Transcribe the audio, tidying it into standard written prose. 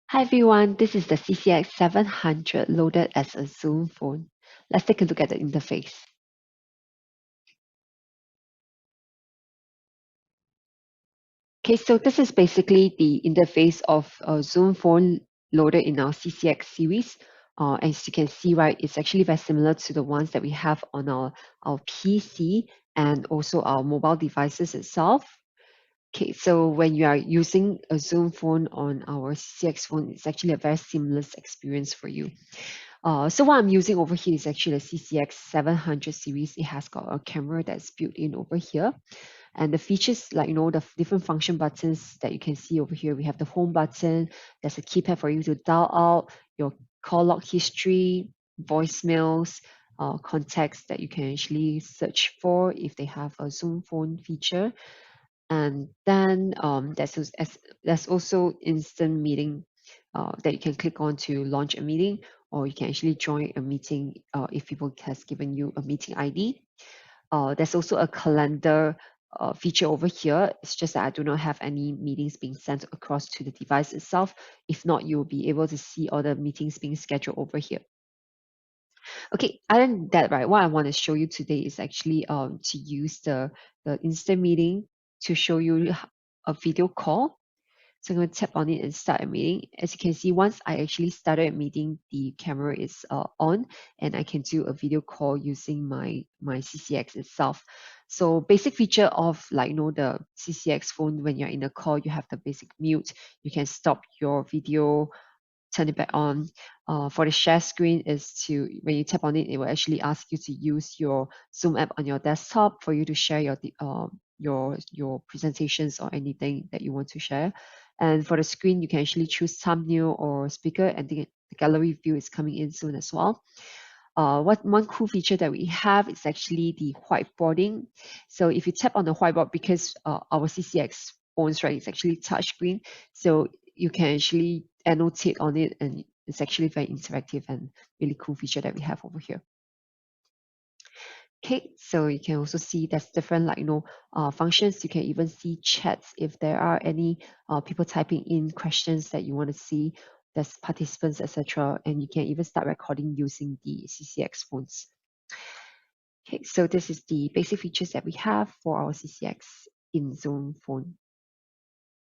Hi everyone, this is the CCX 700 loaded as a Zoom phone. Let's take a look at the interface. Okay, so this is basically the interface of a Zoom phone loaded in our CCX series. As you can see, right, it's actually very similar to the ones that we have on our PC and also our mobile devices itself. Okay, so when you are using a Zoom phone on our CCX phone, it's actually a very seamless experience for you. So what I'm using over here is actually a CCX 700 series. It has got a camera that's built in over here. And the features, like, the different function buttons that you can see over here, we have the home button. There's a keypad for you to dial out your call log history, voicemails, contacts that you can actually search for if they have a Zoom phone feature. And then there's also instant meeting that you can click on to launch a meeting, or you can actually join a meeting if people has given you a meeting ID. There's also a calendar feature over here. It's just that I do not have any meetings being sent across to the device itself. If not, you'll be able to see all the meetings being scheduled over here. Okay, other than that, right, what I want to show you today is actually to use the instant meeting to show you a video call. So I'm going to tap on it and start a meeting. As you can see, once I actually started a meeting, the camera is on and I can do a video call using my CCX itself. So basic feature of the CCX phone, when you're in a call, you have the basic mute. You can stop your video, turn it back on. For the share screen is to, when you tap on it, it will actually ask you to use your Zoom app on your desktop for you to share your presentations or anything that you want to share. And for the screen, you can actually choose thumbnail or speaker, and the gallery view is coming in soon as well. One cool feature that we have is actually the whiteboarding. So if you tap on the whiteboard, because our CCX phones, right, it's actually touchscreen, so you can actually annotate on it, and it's actually very interactive and really cool feature that we have over here. Okay, so you can also see there's different functions. You can even see chats if there are any people typing in questions that you want to see. There's participants, etc. And you can even start recording using the CCX phones. Okay, so this is the basic features that we have for our CCX in Zoom phone.